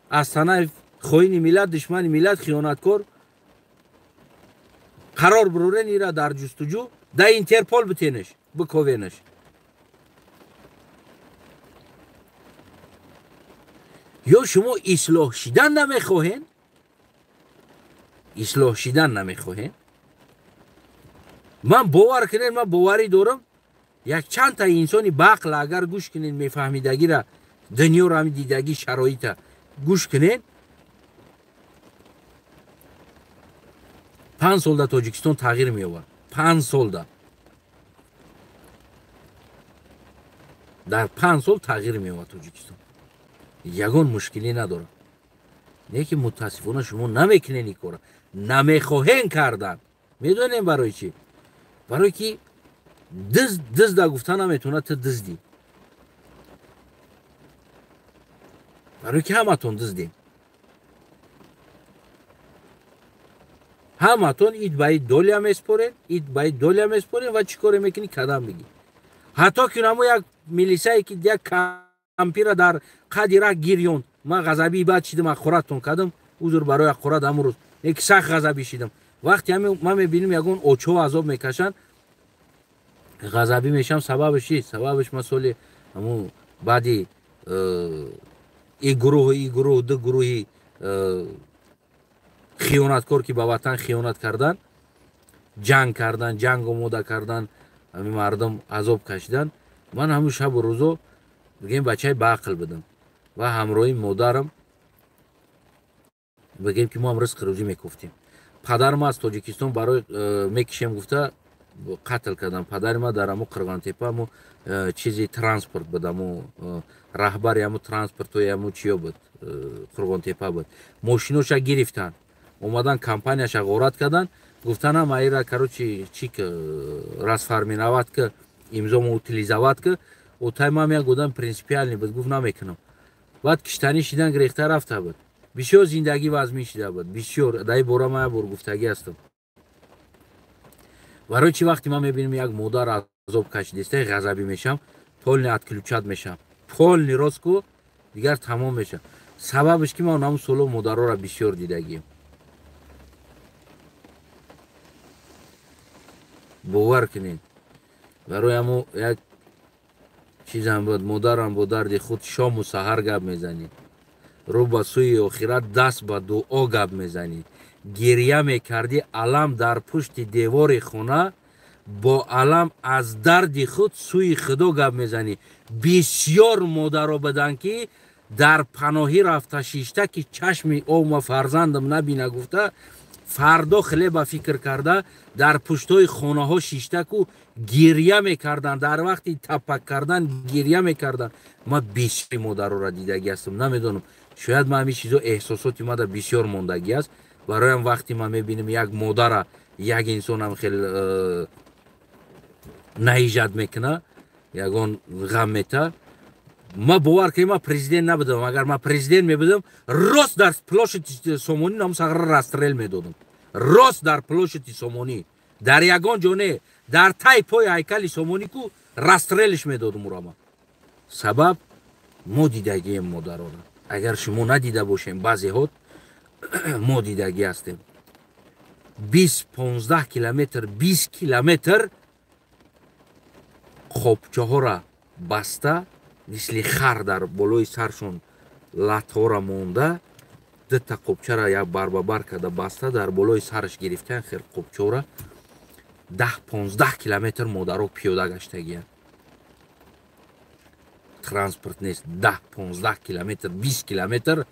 از طرف خوین ملت دشمن ملت خیانتکار قرار برورن ایرا در جستجو در اینترپول بتینش بکوینش یا شما اصلاح شدن نمیخواهین اصلاح شدن نمیخواهین من باور کنین من باوری دارم یک چند تا انسانی باقل اگر گوش کنین میفهمیدگی را دنیا را می دیدگی شرایط گوش کنین 5 سال در تاجیکستان تغییر می آورد 5 سال در 5 سال تغییر می آورد تاجیکستان یگان مشکلی نداره نه که متاسفانه شما نمیکنین این کارا نمیخواهین کردن میدونین برای چی برای که دزد گفتن نمیتونه تو دزدی برای که همتون دزدیم همتون اید باید دولی هم اسپورین اید باید دولی هم اسپورین و چی کاری میکنی کدام بگی حتی که نمو یک میلیسایی که یک کمپی را در قدی را گیریون من غذابی بعد شیدم اخورتون کدم اوزور برای اخورت همون روز یک سخت غذابی شیدم وقتی من میبینیم یکون اوچو عذاب میکشن غذابی میشم سببش چی سببش مسئله همون بعدی ای گروه دو گروهی خیانتکار که به وطن خیانت کردن جنگ آماده کردن همین مردم عذاب کشیدن من همون شب و روزو بگیم بچه به عقل بدم و همراهی مادرم بگیم که ما هم رزق روزی میکفتیم پدرم از تاجیکستان برای میکشیم گفته قتل کردم پدر ما در همون قرغانتپه همون چیزی ترانسپورت بود همون رهبری همون ترانسپورت و همون چیا بود قرغانتپه بود ماشینوش گرفتن اومدن کمپانیش غارت کردن گفتن هم ایرا کرو چی که راسفارمینوات که امضا مو اوتیلیزوات که او تایم هم یک گودن پرینسیپیال بود گفت نمیکنم بعد کشتنی شدن گریخته رفته بود بسیار زندگی وزمی شده بود بسیار دای بورا ما بور گفتگی هستم برای چی وقتی من میبینم یک مادر عذاب کشیده غضبی میشم پول نت کلوچات میشم پول نیراس کو دیگر تمام میشه سببش که ما نام سولو مادرها را بسیار دیدگیم باور کنین برای همو یک چیز هم بود مادرم با درد خود شام و سحر گپ میزنید رو با سوی آخرت دست با دعا گپ میزنید گریه میکردی علم در پشت دیوار خونه با علم از درد خود سوی خدا گپ میزنی. بسیار مادر بدن که در پناهی رفته شیشته که چشم او فرزندم نبینه گفته فردا خیلی با فکر کرده در پشتای خانه ها شیشته کو گریه میکردن، در وقتی تپک کردن گریه میکردن. ما بسیار مادر را دیدگی هستم، نمیدونم شاید ما همین چیزا احساساتی ما در بسیار موندگی است. برایم وقتی ما میبینیم یک مادر یک انسان هم خیلی نایجاد میکنه یگان غم میته. ما باور کنیم ما پرزیدنت نبودم، اگر ما پرزیدنت میبودم راست در پلاشت سومونی ناموس راسترل میدادم، راست در پلاشت سومونی در یگان جونه در تای پای هیکل سومونی کو راسترلش میدادم اورما. سبب ما دیدگی مادرانه. اگر شما ندیده باشیم بعضی ها ما دیدگی هستیم. 20-15 کیلومتر 20 کیلومتر خوبچه ها را بسته مثل خر در بالای سرشون لط ها را مونده، دو تا خوبچه را یک بر به بر کرده بسته در بالای سرش گرفتن. خیر خوبچه را 10-15 کیلومتر مادر پیاده گشتگی. ترانسپورت نیست. 10-15 کیلومتر 20 کیلومتر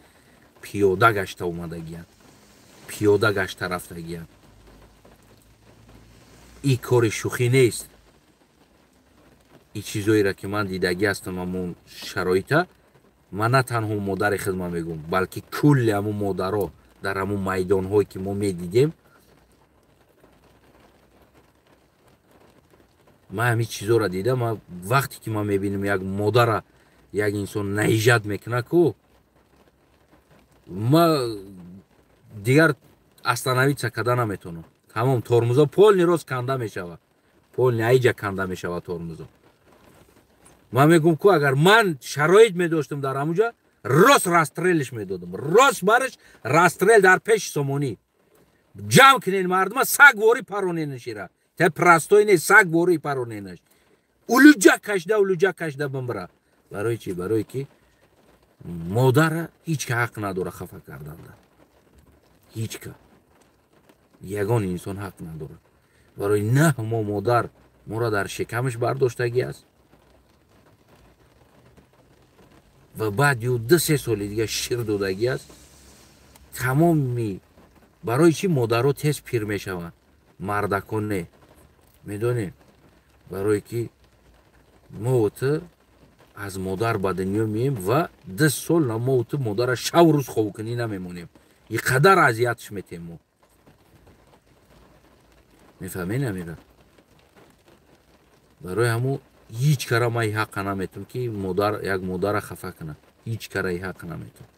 پیاده گشته اومدگی، پیاده گشته رفتگی. این کار شوخی نیست. این چیزایی را که من دیدگی هستم همون شرایطه، من نه تنها مادر خدمت میگم بلکه کل همون مادرها در همون میدان هایی که ما میدیدیم ما همین چیزا را دیدم. وقتی که ما میبینیم یک مادر یک انسان نایجاد میکنه کو ما دیگر استانویت سکده نمیتونم. تمام ترمزا پول نیروز کنده میشوه، پول نیجا کنده میشوه ترمزا. ما میگم کو اگر من شرایط میداشتم در همونجا راست راسترلش میدادم، راست برش راسترل در پیش سومونی جمع کنین مردم سگ واری پرونینش را تا پرستوی نیست سگ واری پرونینش اولوجا کشده بمبره. برای چی؟ برای که مادر هیچ که حق نداره خفه کردن ده. هیچ که یگان انسان حق نداره. برای نه ما مادر ما را در شکمش برداشتگی است و بعد یو 2-3 سال دیگه شیر دادگی است. تمامی برای چی مادرها تیز پیر میشوند مردکان نه میدونین؟ برای که ما از مادر به دنیا مییم و 10 سال ما مادر شب روز خواب کنی نمیمونیم. این قدر اذیتش میتیم ما. میفهمین امیره؟ برای همون هیچ کاره ما حق نمیتونم که یک مادر خفه کنه. هیچ کاره حق نمیتونم.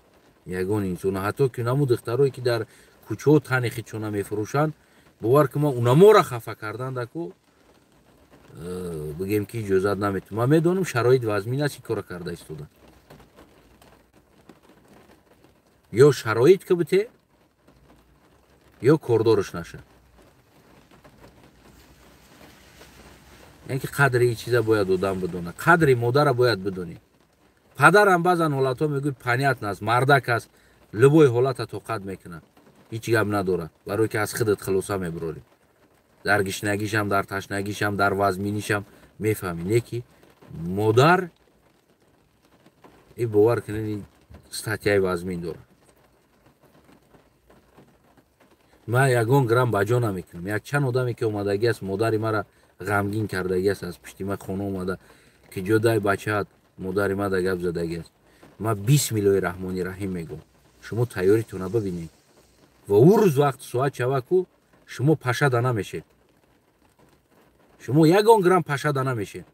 یگان انسان حتی که نمو دخترایی که در کوچه و تن خیچونه میفروشن باور که ما اونما را خفه کردن دکو بگیم که اجازت نمیتونم. ما میدونم شرایط و ازمینه چی کار کرده ایستودن. یا شرایط که بته یا کردارش نشه. یعنی که قدر این چیزا باید آدم بدونه، قدر مادر باید بدونی. پدرم بعضن حالت ها میگوید پنیت نست مردک است لبوی حالت توقت میکنه هیچ گم نداره برای که از خودت خلاصه میبروری. در گشنگیشم در تشنگیشم در وزمینیشم میفهمین یکی مادر ای باور کنین استاتیای وزمین داره. من یگان گرم بجا نمیکنم. یک چند آدمی که اومدگی است مادری مرا غمگین کردگی است از پشتی من خونه اومده که جدای بچه مادری ما در گپ زدگی است. من 20 میلیون رحمانی رحیم میگم شما تیاریتون رو ببینید و او روز وقت ساعت شوه کو شما پشده نمیشه. شما یگان گرم پشده نمیشه.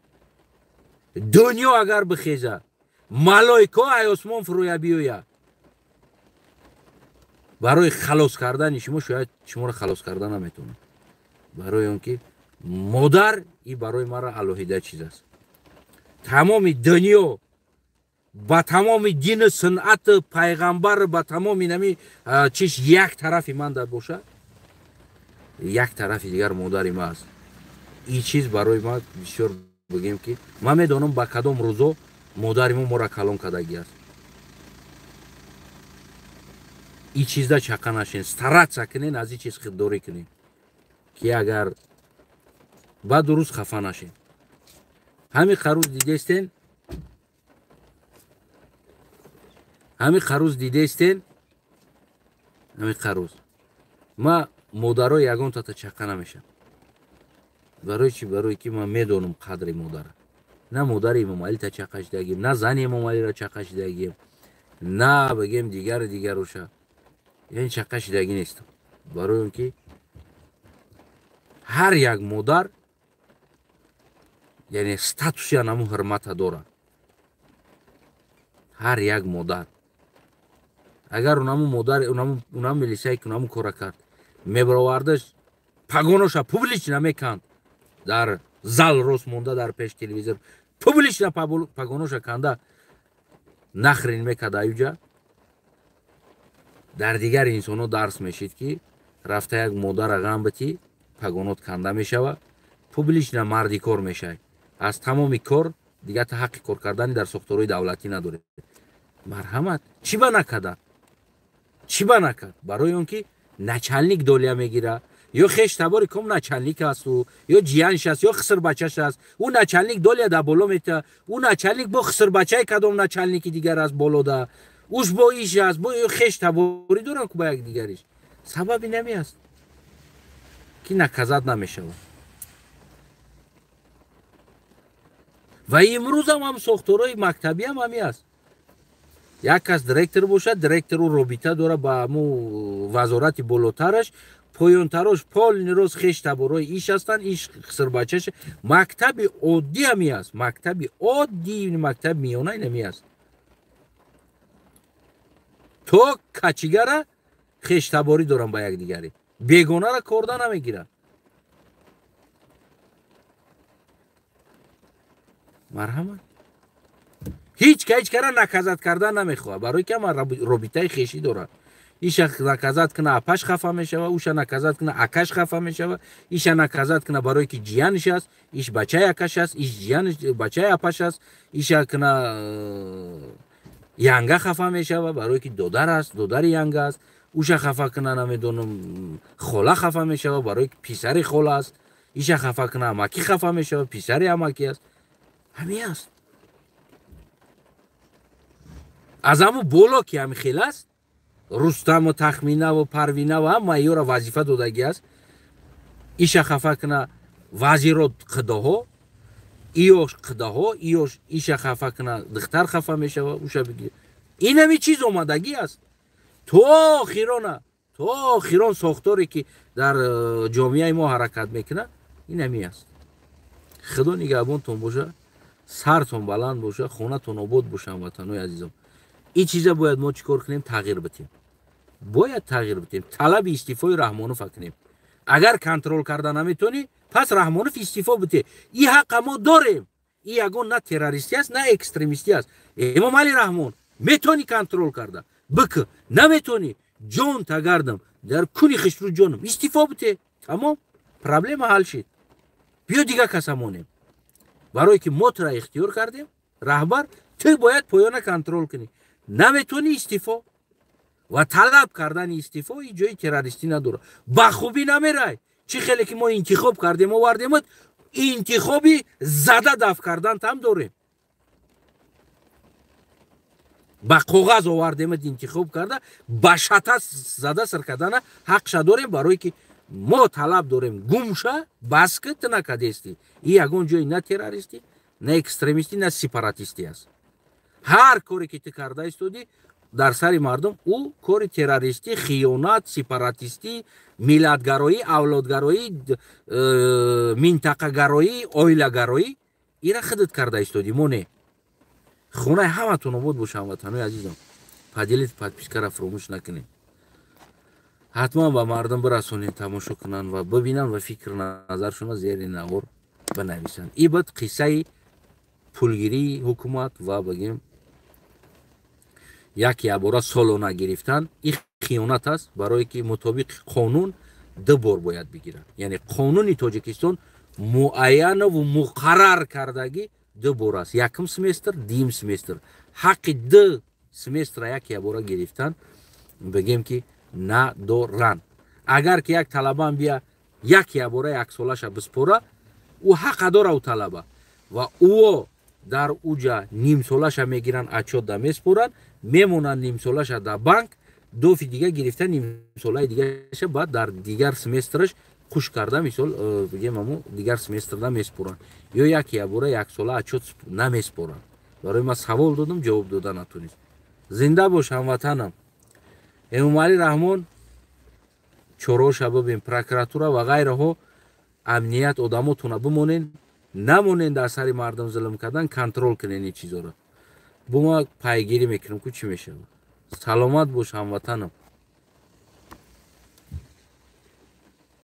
دنیا اگر بخیزه ملائکه ای آسمان فروی بیویه برای خلاص کردن شما شاید شما رو خلاص کردن نمیتونه. برای اون که مادر این برای مرا الوهیده چیز است. تمام دنیا با تمام دین صنعت پیغمبر با تمام نمی چیش یک طرفی من در باشه یک طرفی دیگر مادری ما است. این چیز برای ما بسیار بگیم که ما میدونم با کدام روزو مادری ما را کلان کردگی است. این چیزا چاقا نشین استرات کنین از این چیز خودداری کنین که اگر بعد روز خفه نشین. همین خروس دیده استین، همین خروس دیده استین، همین خروس ما مادرها یگان تا چاقا نمیشن. برای چی؟ برای که من میدونم قدر مادر. نه مادر امام علی تا چاقاش دگیم، نه زن امام علی را چاقاش دگیم، نه بگیم دیگر روشا، یعنی چاقاش دگی نیست. برای اون که هر یک مادر یعنی استاتوس یا نمو حرمت داره. هر یک مادر اگر اونمو مادر اونم ملیسایی که اونمو کار کرد میبروردش پاگونوشا پوبلیچ نمیکند در زال روز مونده در پیش تلویزیون پوبلیچ نا پاگونوشا کنده نخرین میکرد ایوجا در دیگر انسانو درس میشید که رفته یک مادر غم بتی پاگونوت کنده میشوه پوبلیچ نا مردی کار میشه از تمامی کار دیگه تا حق کار کردن در ساختارهای دولتی نداره. مرحمت چی با نکرده؟ چی با نکرد؟ برای اون که نچلنیک دولیا میگیره یا خیش تباری کم نچلنیک هست و یا جیانش هست یا خسر بچهش هست اون نچلنیک دولیا در بالا میته اون نچلنیک با خسر بچه کدام نچلنیکی دیگر از بالا ده اوش با ایش هست با خیش تباری دارن که با یک دیگریش سببی نمی هست که نکزد نمیشه. و امروز هم ساختارهای مکتبی هم همی است. یک کس دیرکتر باشد دیرکتر رو رابطه داره با وزارت بالاترش پایانتراش پال نیروز خیش تبارای ایش هستن ایش خسر بچهش مکتب عادی همی است. مکتب عادی مکتب میانه نمی است. تو کچیگره خیش تباری دارن با یک دیگری بیگانه را کردن نمیگیرن. مرحمت هیچ کاره نکزت کردن نمیخواه برای که من رابطه خیشی داره. ایش نکزت کنه اپش خفه میشه اوش نکزت کنه اکش خفه میشه ایش نکزت کنه برای که جیانش است ایش بچه اکش است ایش جیانش بچه اپش است ایش کنه ینگه خفه میشه برای که دودر است دودر ینگه است اوش خفه کنه نمیدونم خوله خفه میشه برای که پیسر خوله است ایش خفه کنه امکی خفه میشه پیسر امکی است. همین است. از همون بالا که همین خیلی است رستم و تخمینه و پروینه و هم ایو را وظیفه دادگی است ایش خفه کنه وزیر و قداها ایوش قداها ایش خفه کنه دختر خفه میشه و اوش بگیر این همی چیز اومدگی است. تو آخیران ساختاری که در جامعه ما حرکت میکنه این همی است. خدا نگهبانتون باشه سرتون بلند باشه خونه تون آباد باشه وطنای عزیزم. این چیزا باید ما چیکار کنیم؟ تغییر بدیم. باید تغییر بدیم. طلب استعفای رحمانوف کنیم. اگر کنترل کردن نمیتونی پس رحمانوف استعفا بده. این حق ما داریم. این یگان نه تروریستی است نه اکستریمیستی است. امام علی رحمان میتونی کنترل کرده بک نمیتونی جان تگردم در کنی خشرو جانم استعفا بده تمام پرابلم حل شد. بیا دیگه کسمونیم برای که ما را اختیار کردیم رهبر تو باید پایان کنترل کنی نمیتونی استعفا و طلب کردن استعفا این جای تروریستی نداره با خوبی نمیره. چی خیلی که ما انتخاب کردیم و وردیم انتخابی زده دفع کردن هم داریم با کاغذ آوردیم انتخاب کرده با شطه زده سر کردن حق داریم برای که ما طلب داریم گمشه بسکت نکدیستی این یگان جای نه تروریستی نه اکستریمیستی نه سپاراتیستی است. هر کاری که تو کرده استودی در سر مردم او کار تروریستی خیانت سپاراتیستی ملتگرایی اولادگرایی منطقه گرایی اویله گرایی اینا خودت کرده استودی ما نه. خونه همه تون آباد باشه وطنای عزیزم. پدیلیت پادپیشکر فراموش نکنید. حتما با مردم برسونید تماشا کنن و ببینن و فکر نظرشون زیر نوار بنویسن. این بود قصه پولگیری حکومت و بگیم یکی عباره سالانه گرفتن این خیانت است برای که مطابق قانون دو بار باید بگیرن. یعنی قانون تاجیکستان معین و مقرر کردگی دو بار است. یکم سمستر دیم سمستر حق دو سمستر یکی عباره گرفتن بگیم که ندارن. اگر که یک طالبان بیا یک باره یک سالش بسپوره او حق داره او طالبه و او در اوجا نیم سالش میگیرن اچوت دا میسپورن میمونن نیم سالش در بانک دو فی دیگه گرفته نیم ساله دیگه بعد در دیگر سمسترش خوش کرده مثال بگیم امو دیگر سمستر دا میسپورن یا یک باره یک ساله اچوت نمیسپورن. برای ما سوال دادم جواب داده نتونست. زنده باش هموطنم. امومعلی رحمان چهار شب ببین پروکراتوره و غیره ها امنیت آدماتون بمونین نمونین در سر مردم ظلم کردن کنترل کنین این چیزا رو. با ما پیگیری میکنم که چی میشه. سلامت باش هموطنم.